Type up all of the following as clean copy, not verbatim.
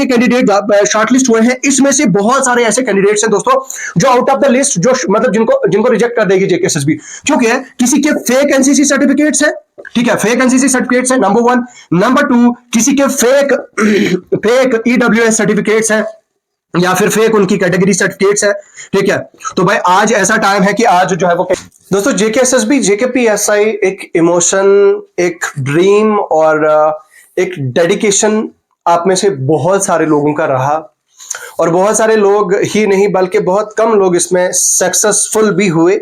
ये candidate shortlist हुए हैं, इसमें से बहुत सारे ऐसे कैंडिडेट्स हैं दोस्तों जो आउट ऑफ द लिस्ट, जो मतलब जिनको रिजेक्ट कर देगी जेकेएसएसबी, क्योंकि किसी के फेक एनसीसी सर्टिफिकेट्स है, ठीक है, फेक एनसीसी सर्टिफिकेट्स है, नंबर 1। नंबर 2, किसी के फेक ईडब्ल्यूएस सर्टिफिकेट्स है, या फिर फेक उनकी कैटेगरी सर्टिफिकेट्स है, ठीक है। तो भाई आज ऐसा टाइम है कि आज जो है वो दोस्तों जेकेएसएसबी जेकेपीएसआई एक इमोशन, एक ड्रीम और एक डेडिकेशन आप में से बहुत सारे लोगों का रहा, और बहुत सारे लोग ही नहीं बल्कि बहुत कम लोग इसमें सक्सेसफुल भी हुए,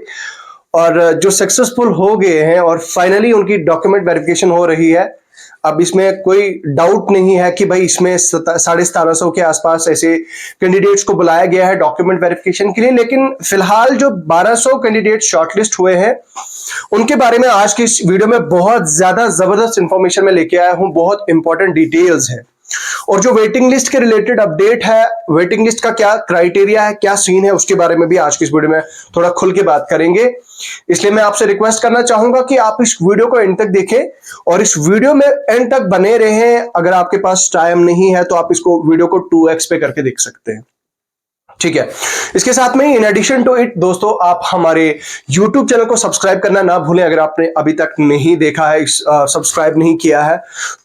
और जो सक्सेसफुल हो गए हैं और फाइनली उनकी डॉक्यूमेंट वेरिफिकेशन हो रही है। अब इसमें कोई डाउट नहीं है कि भाई इसमें 1750 के आसपास ऐसे कैंडिडेट्स को बुलाया गया है डॉक्यूमेंट वेरिफिकेशन के लिए, लेकिन फिलहाल जो 1200 कैंडिडेट शॉर्टलिस्ट हुए हैं उनके बारे में आज की इस वीडियो में बहुत ज्यादा जबरदस्त इंफॉर्मेशन में लेके आया हूं, बहुत इंपॉर्टेंट डिटेल्स है। और जो वेटिंग लिस्ट के रिलेटेड अपडेट है, वेटिंग लिस्ट का क्या क्राइटेरिया है, क्या सीन है, उसके बारे में भी आज की इस वीडियो में थोड़ा खुल के बात करेंगे। इसलिए मैं आपसे रिक्वेस्ट करना चाहूंगा कि आप इस वीडियो को एंड तक देखें और इस वीडियो में एंड तक बने रहें। अगर आपके पास टाइम नहीं है तो आप इसको वीडियो को 2x पे करके देख सकते हैं, ठीक है। इसके साथ में इन एडिशन टू इट दोस्तों, आप हमारे YouTube चैनल को सब्सक्राइब करना ना भूलें। अगर आपने अभी तक नहीं देखा है, सब्सक्राइब नहीं किया है,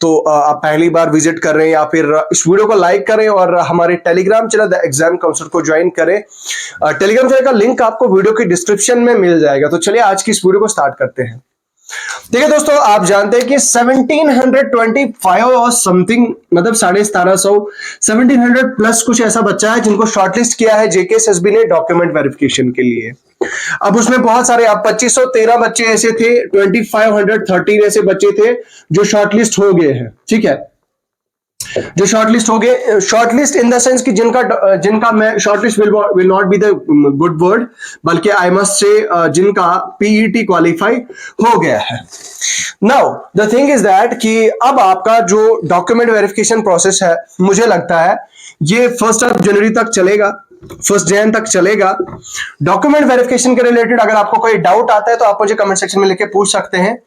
तो आप पहली बार विजिट कर रहे हैं, या फिर इस वीडियो को लाइक करें और हमारे Telegram channel the exam counsellor को ज्वाइन करें। टेलीग्राम चैनल का लिंक आपको वीडियो की डिस्क्रिप्शन में मिल जाएगा। तो चलिए आज की इस वीडियो को स्टार्ट करते हैं। ठीक है दोस्तों, आप जानते हैं कि 1725 और समथिंग, मतलब 1750, 1700 प्लस कुछ ऐसा बच्चा है जिनको शॉर्टलिस्ट किया है जेकेएसएसबी ने डॉक्यूमेंट वेरिफिकेशन के लिए। अब उसमें बहुत सारे, अब 2513 बच्चे ऐसे थे, 2513 ऐसे बच्चे थे जो शॉर्टलिस्ट हो गए हैं, ठीक है, जो शॉर्टलिस्ट हो गए। शॉर्टलिस्ट इन द सेंस कि जिनका मैं shortlist will not be the good word, बल्कि आई मस्ट से जिनका पीईटी क्वालिफाई हो गया है। Now the thing is that कि अब आपका जो डॉक्यूमेंट वेरिफिकेशन प्रोसेस है, मुझे लगता है ये 1 जनवरी तक चलेगा, 1 जैन तक चलेगा। डॉक्यूमेंट वेरिफिकेशन के रिलेटेड अगर आपको कोई डाउट आता है तो आप मुझे कमेंट सेक्शन में लिख के पूछ सकते हैं।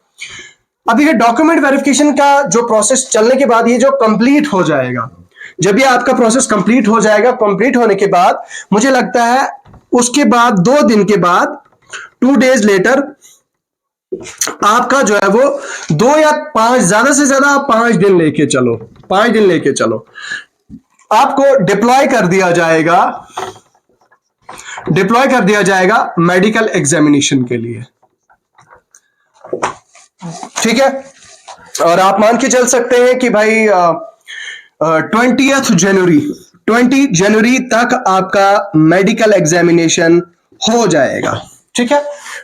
अब ये डॉक्यूमेंट वेरिफिकेशन का जो प्रोसेस चलने के बाद ये जो कंप्लीट हो जाएगा, जब ये आपका प्रोसेस कंप्लीट हो जाएगा, कंप्लीट होने के बाद मुझे लगता है उसके बाद 2 दिन के बाद, 2 डेज लेटर, आपका जो है वो 2 या 5, ज्यादा से ज्यादा 5 दिन लेके चलो, 5 दिन लेके चलो, आपको डिप्लॉय कर दिया जाएगा मेडिकल एग्जामिनेशन के लिए, ठीक है। और आप मान के चल सकते हैं कि भाई 20 जनवरी तक आपका मेडिकल एग्जामिनेशन हो जाएगा, ठीक है।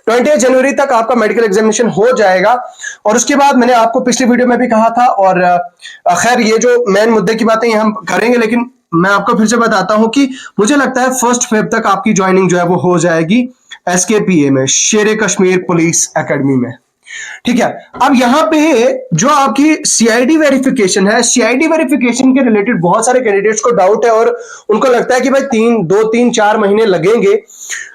20 जनवरी तक आपका मेडिकल एग्जामिनेशन हो जाएगा। और उसके बाद मैंने आपको पिछली वीडियो में भी कहा था, और खैर ये जो मेन मुद्दे की बातें हम करेंगे, लेकिन मैं आपको फिर से बताता हूं कि मुझे लगता है 1 फेब तक आपकी ज्वाइनिंग जो है वो हो जाएगी एसकेपीए में, शेर कश्मीर पुलिस एकेडमी में, ठीक है। अब यहां पे जो आपकी सीआईडी वेरिफिकेशन है, सीआईडी वेरिफिकेशन के रिलेटेड बहुत सारे कैंडिडेट्स को डाउट है और उनको लगता है कि भाई 2-3-4 महीने लगेंगे,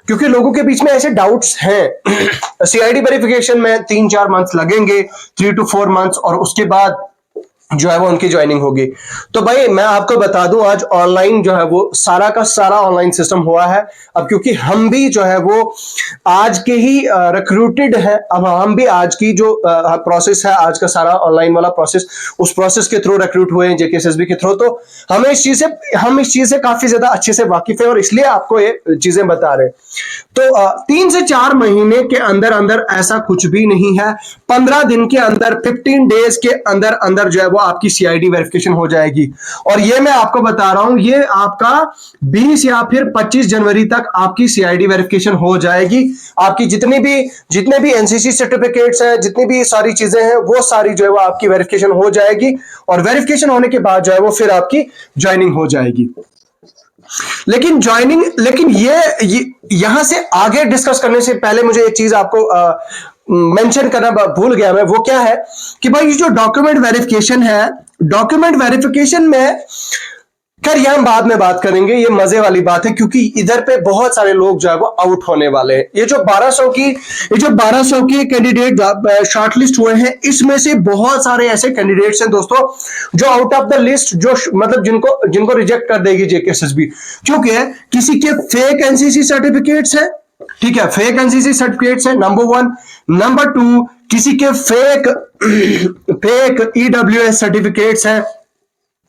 क्योंकि लोगों के बीच में ऐसे डाउट्स हैं। सीआईडी वेरिफिकेशन में 3-4 मंथ्स लगेंगे, 3 to 4 मंथ्स, और उसके बाद जो है वो उनकी ज्वाइनिंग होगी। तो भाई मैं आपको बता दूं, आज ऑनलाइन जो है वो सारा का सारा ऑनलाइन सिस्टम हुआ है। अब क्योंकि हम भी जो है वो आज के ही रिक्रूटेड है, अब हम भी आज की जो प्रोसेस है, आज का सारा ऑनलाइन वाला प्रोसेस, उस प्रोसेस के थ्रू रिक्रूट हुए हैं जेकेएसएसबी के थ्रू। तो हम इस चीज से काफी ज्यादा अच्छे से वाकिफ है और इसलिए आपको ये चीजें बता रहे हैं। तो 3 से 4 महीने के अंदर अंदर ऐसा कुछ भी नहीं है। 15 दिन के अंदर, 15 डेज के अंदर अंदर जो है वो आपकी सीआईडी वेरिफिकेशन हो जाएगी। और ये मैं आपको बता रहा हूं, ये आपका 20 या फिर 25 जनवरी तक आपकी सीआईडी वेरिफिकेशन हो जाएगी। आपकी जितने भी एनसीसी सर्टिफिकेट्स हैं, जितनी भी सारी चीजें हैं, वो सारी जो है वो आपकी वेरिफिकेशन हो जाएगी। और वेरिफिकेशन होने के बाद जो है वो फिर आपकी ज्वाइनिंग हो जाएगी। लेकिन ये यहां से आगे डिस्कस करने से पहले मुझे एक चीज आपको मेंशन करना भूल गया मैं, वो क्या है कि भाई जो डॉक्यूमेंट वेरिफिकेशन है, डॉक्यूमेंट वेरिफिकेशन में खैर ये हम बाद में बात करेंगे, ये मजे वाली बात है क्योंकि इधर पे बहुत सारे लोग जो है वो आउट होने वाले हैं। ये जो 1200 की कैंडिडेट शॉर्टलिस्ट हुए हैं, इसमें से बहुत सारे ऐसे कैंडिडेट्स हैं दोस्तों जो आउट ऑफ द लिस्ट, जो मतलब जिनको रिजेक्ट कर देगी जेकेएसएसबी, क्योंकि किसी के फेक एनसीसी सर्टिफिकेट्स है, ठीक है, फेक एनसीसी सर्टिफिकेट्स है, नंबर 1। नंबर 2, किसी के फेक ईडब्ल्यूएस सर्टिफिकेट्स है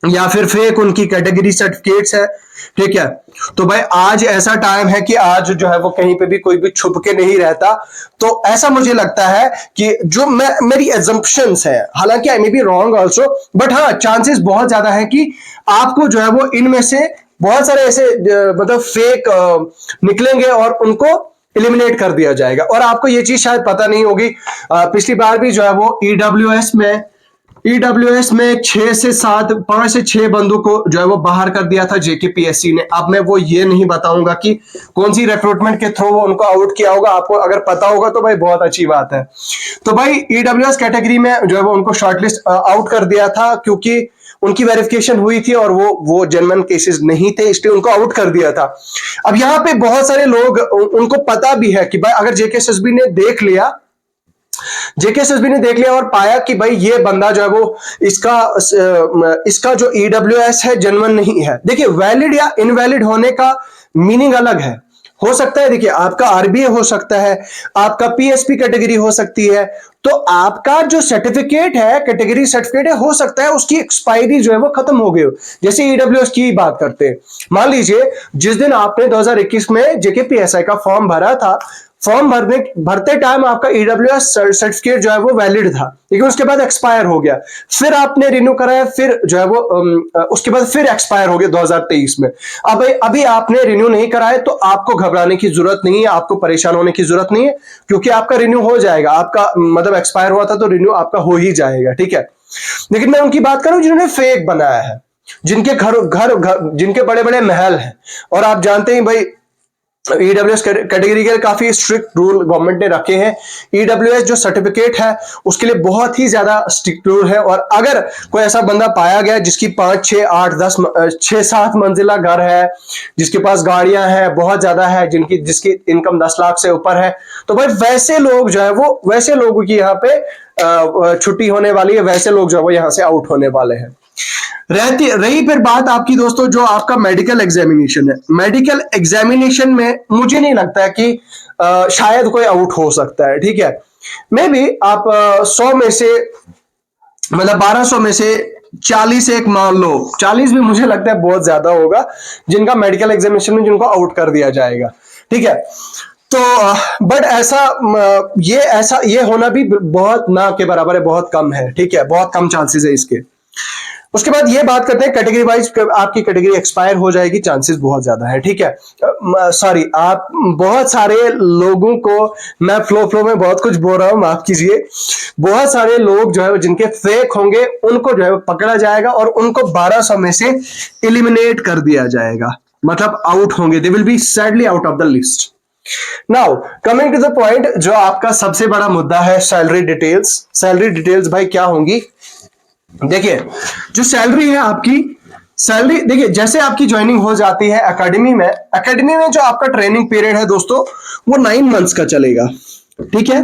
या फिर फेक उनकी कैटेगरी सर्टिफिकेट्स है, ठीक है। तो भाई आज ऐसा टाइम है कि आज जो है वो कहीं पे भी कोई भी छुप के नहीं रहता। तो ऐसा मुझे लगता है कि जो मेरी एजम्पशंस है, हालांकि I may be wrong also, but हाँ चांसेस बहुत ज्यादा है कि आपको जो है वो इनमें से बहुत सारे ऐसे मतलब फेक निकलेंगे और उनको एलिमिनेट कर दिया जाएगा। और आपको ये चीज शायद पता नहीं होगी, पिछली बार भी जो है वो ईडब्ल्यूएस में 5 से 6 बंदों को जो है वो बाहर कर दिया था जेकेपीएससी ने। अब मैं वो ये नहीं बताऊंगा कि कौन सी रिक्रूटमेंट के थ्रू वो उनको आउट किया होगा, आपको अगर पता होगा तो भाई बहुत अच्छी बात है। तो भाई ईडब्ल्यूएस कैटेगरी में जो है वो उनको शॉर्टलिस्ट आउट कर दिया था क्योंकि उनकी वेरिफिकेशन हुई थी और वो जेन्युइन केसेस नहीं थे, इसलिए उनको आउट कर दिया था। अब यहाँ पे बहुत सारे लोग, उनको पता भी है कि भाई अगर जेकेएसएसबी ने देख लिया और पाया कि भाई ये बंदा जो है वो इसका जो ईडब्ल्यूएस है जेन्युइन नहीं है। देखिए वैलिड या इनवैलिड होने का मीनिंग अलग है। हो सकता है, देखिए आपका आरबीए हो सकता है, आपका पीएसपी कैटेगरी हो सकती है, तो आपका जो सर्टिफिकेट है, कैटेगरी सर्टिफिकेट है, हो सकता है उसकी एक्सपायरी जो है वो खत्म हो गई हो। जैसे ईडब्ल्यूएस की बात करते हैं, मान लीजिए जिस दिन आपने 2021 में जेकेपीएसआई का फॉर्म भरा था, फॉर्म भरते टाइम आपका ईडब्ल्यूएस सर्टिफिकेट जो है वो वैलिड था, लेकिन उसके बाद एक्सपायर हो गया, फिर आपने रिन्यू कराया, फिर जो है वो उसके बाद फिर एक्सपायर हो गया 2023 में। अब अभी आपने रिन्यू नहीं कराया तो आपको घबराने की जरूरत नहीं है, आपको परेशान होने की जरूरत नहीं है, क्योंकि आपका रिन्यू हो जाएगा। आपका मतलब एक्सपायर हुआ था तो रिन्यू आपका हो ही जाएगा, ठीक है। लेकिन मैं उनकी बात करूं जिन्होंने फेक बनाया है, जिनके बड़े बड़े महल हैं, और आप जानते हैं भाई ईडब्ल्यूएस कैटेगरी के काफी स्ट्रिक्ट रूल गवर्नमेंट ने रखे हैं। ईडब्ल्यूएस जो सर्टिफिकेट है उसके लिए बहुत ही ज्यादा स्ट्रिक्ट रूल है, और अगर कोई ऐसा बंदा पाया गया जिसकी 5, 6, 8, 10, 6, 7 मंजिला घर है, जिसके पास गाड़ियां हैं बहुत ज्यादा है, जिसकी इनकम 10 लाख से ऊपर है, तो भाई वैसे लोग जो है वो, वैसे लोगों की यहाँ पे छुट्टी होने वाली है, वैसे लोग जो है वो यहाँ से आउट होने वाले हैं। रही फिर बात आपकी दोस्तों जो आपका मेडिकल एग्जामिनेशन है, मेडिकल एग्जामिनेशन में मुझे नहीं लगता है कि शायद कोई आउट हो सकता है, ठीक है। मे बी आप 100 में से, मतलब 1200 में से 40 एक मान लो, 40 भी मुझे लगता है बहुत ज्यादा होगा जिनका मेडिकल एग्जामिनेशन में जिनको आउट कर दिया जाएगा, ठीक है। तो बट ये होना भी बहुत ना के बराबर है, बहुत कम है, ठीक है, बहुत कम चांसेस है इसके। उसके बाद ये बात करते हैं कैटेगरी वाइज, आपकी कैटेगरी एक्सपायर हो जाएगी, चांसेस बहुत ज्यादा है, ठीक है। सॉरी, आप बहुत सारे लोगों को, मैं फ्लो में बहुत कुछ बोल रहा हूं, माफ कीजिए। बहुत सारे लोग जो है जिनके फेक होंगे उनको जो है पकड़ा जाएगा और उनको 1200 में से एलिमिनेट कर दिया जाएगा, मतलब आउट होंगे, they will be sadly out of the list. Now coming to the point, जो आपका सबसे बड़ा मुद्दा है, सैलरी डिटेल्स। सैलरी डिटेल्स भाई क्या होंगी? देखिए जो सैलरी है आपकी, सैलरी देखिए जैसे आपकी ज्वाइनिंग हो जाती है एकेडमी में जो आपका ट्रेनिंग पीरियड है दोस्तों वो 9 मंथ्स का चलेगा, ठीक है।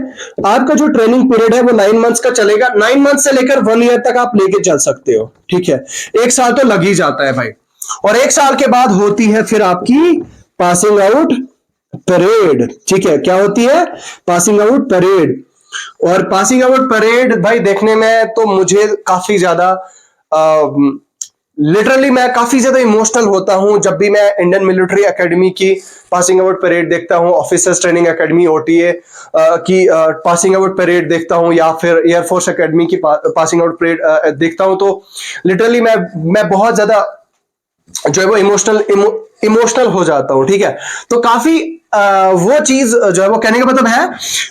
आपका जो ट्रेनिंग पीरियड है वो 9 मंथ्स का चलेगा। 9 मंथ से लेकर 1 ईयर तक आप लेके चल सकते हो, ठीक है। 1 साल तो लग ही जाता है भाई, और 1 साल के बाद होती है फिर आपकी पासिंग आउट परेड, ठीक है। क्या होती है? Passing out parade. और पासिंग आउट परेड भाई देखने में तो मुझे काफी ज्यादा, लिटरली मैं काफी ज्यादा इमोशनल होता हूं जब भी मैं इंडियन मिलिट्री एकेडमी की पासिंग आउट परेड देखता हूं, ऑफिसर्स ट्रेनिंग एकेडमी ओटीए की पासिंग आउट परेड देखता हूं, या फिर एयरफोर्स एकेडमी की पासिंग आउट परेड देखता हूं, तो लिटरली मैं बहुत ज्यादा जो है वो इमोशनल हो जाता हूं, ठीक है। तो काफी वो चीज जो है वो कहने का मतलब है,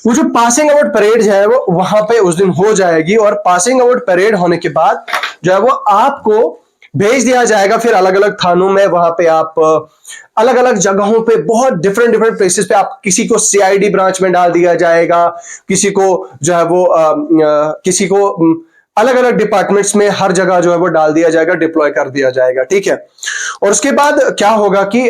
वो जो पासिंग आउट परेड है वो वहां पे उस दिन हो जाएगी, और पासिंग आउट परेड होने के बाद जो है वो आपको भेज दिया जाएगा फिर अलग अलग थानों में। वहां पे आप अलग अलग जगहों पे, बहुत डिफरेंट प्लेसेस पे, आप किसी को सीआईडी ब्रांच में डाल दिया जाएगा, किसी को जो है वो किसी को अलग अलग डिपार्टमेंट्स में, हर जगह जो है वो डाल दिया जाएगा, डिप्लॉय कर दिया जाएगा, ठीक है। और उसके बाद क्या होगा कि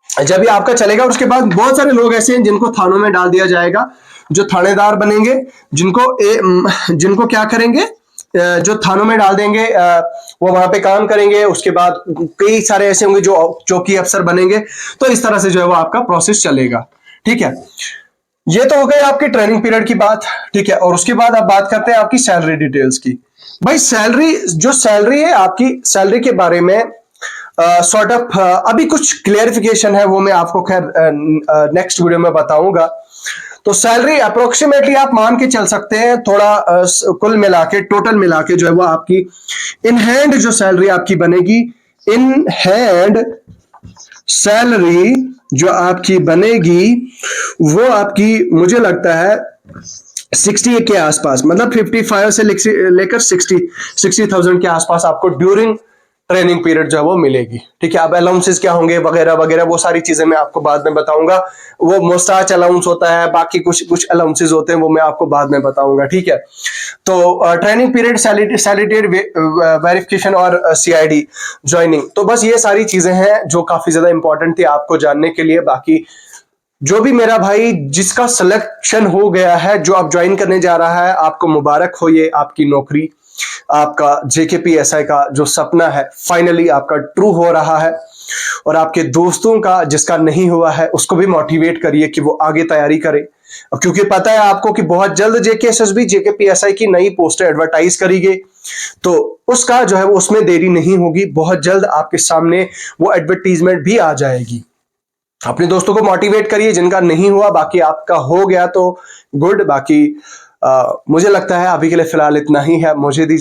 जब ये आपका चलेगा, और उसके बाद बहुत सारे लोग ऐसे हैं जिनको थानों में डाल दिया जाएगा, जो थानेदार बनेंगे, जिनको क्या करेंगे, जो थानों में डाल देंगे, वो वहां पे काम करेंगे। उसके बाद कई सारे ऐसे होंगे जो चौकी अफसर बनेंगे। तो इस तरह से जो है वो आपका प्रोसेस चलेगा। ठीक है, ये तो हो गई आपकी ट्रेनिंग पीरियड की बात। ठीक है, और उसके बाद आप बात करते हैं आपकी सैलरी डिटेल्स की। भाई सैलरी है आपकी, सैलरी के बारे में सॉर्ट ऑफ अभी कुछ क्लियरिफिकेशन है, वो मैं आपको खैर नेक्स्ट वीडियो में बताऊंगा। तो सैलरी अप्रोक्सीमेटली आप मान के चल सकते हैं, थोड़ा कुल मिला के, टोटल मिला के जो है वो आपकी इन हैंड जो सैलरी आपकी बनेगी, इन हैंड सैलरी जो आपकी बनेगी वो आपकी मुझे लगता है 60 के आसपास, मतलब 55 से लेकर 60,000 के आसपास आपको ड्यूरिंग ट्रेनिंग पीरियड जो है वो मिलेगी। ठीक है, अब अलाउंसेस क्या होंगे वगैरह वगैरह वो सारी चीजें मैं आपको बाद में बताऊंगा। वो मोस्टाच अलाउंस होता है, बाकी कुछ अलाउंसेस होते हैं, वो मैं आपको बाद में बताऊंगा। ठीक है, तो ट्रेनिंग पीरियड, सैलरी वेरिफिकेशन और सीआईडी ज्वाइनिंग, तो बस ये सारी चीजें हैं जो काफी ज्यादा इंपॉर्टेंट थी आपको जानने के लिए। बाकी जो भी मेरा भाई जिसका सिलेक्शन हो गया है, जो आप ज्वाइन करने जा रहा है, आपको मुबारक हो, ये आपकी नौकरी, आपका जेकेपीएसआई का जो सपना है फाइनली आपका ट्रू हो रहा है। और आपके दोस्तों का जिसका नहीं हुआ है उसको भी मोटिवेट करिए कि वो आगे तैयारी करे, क्योंकि पता है आपको कि बहुत जल्द जेकेएसएसबी जेकेपीएसआई की नई पोस्टें एडवर्टाइज करी गई, तो उसका जो है उसमें देरी नहीं होगी, बहुत जल्द आपके सामने वो एडवर्टीजमेंट भी आ जाएगी। अपने दोस्तों को मोटिवेट करिए जिनका नहीं हुआ, बाकी आपका हो गया तो गुड। बाकी मुझे लगता है अभी के लिए फिलहाल इतना ही है। मुझे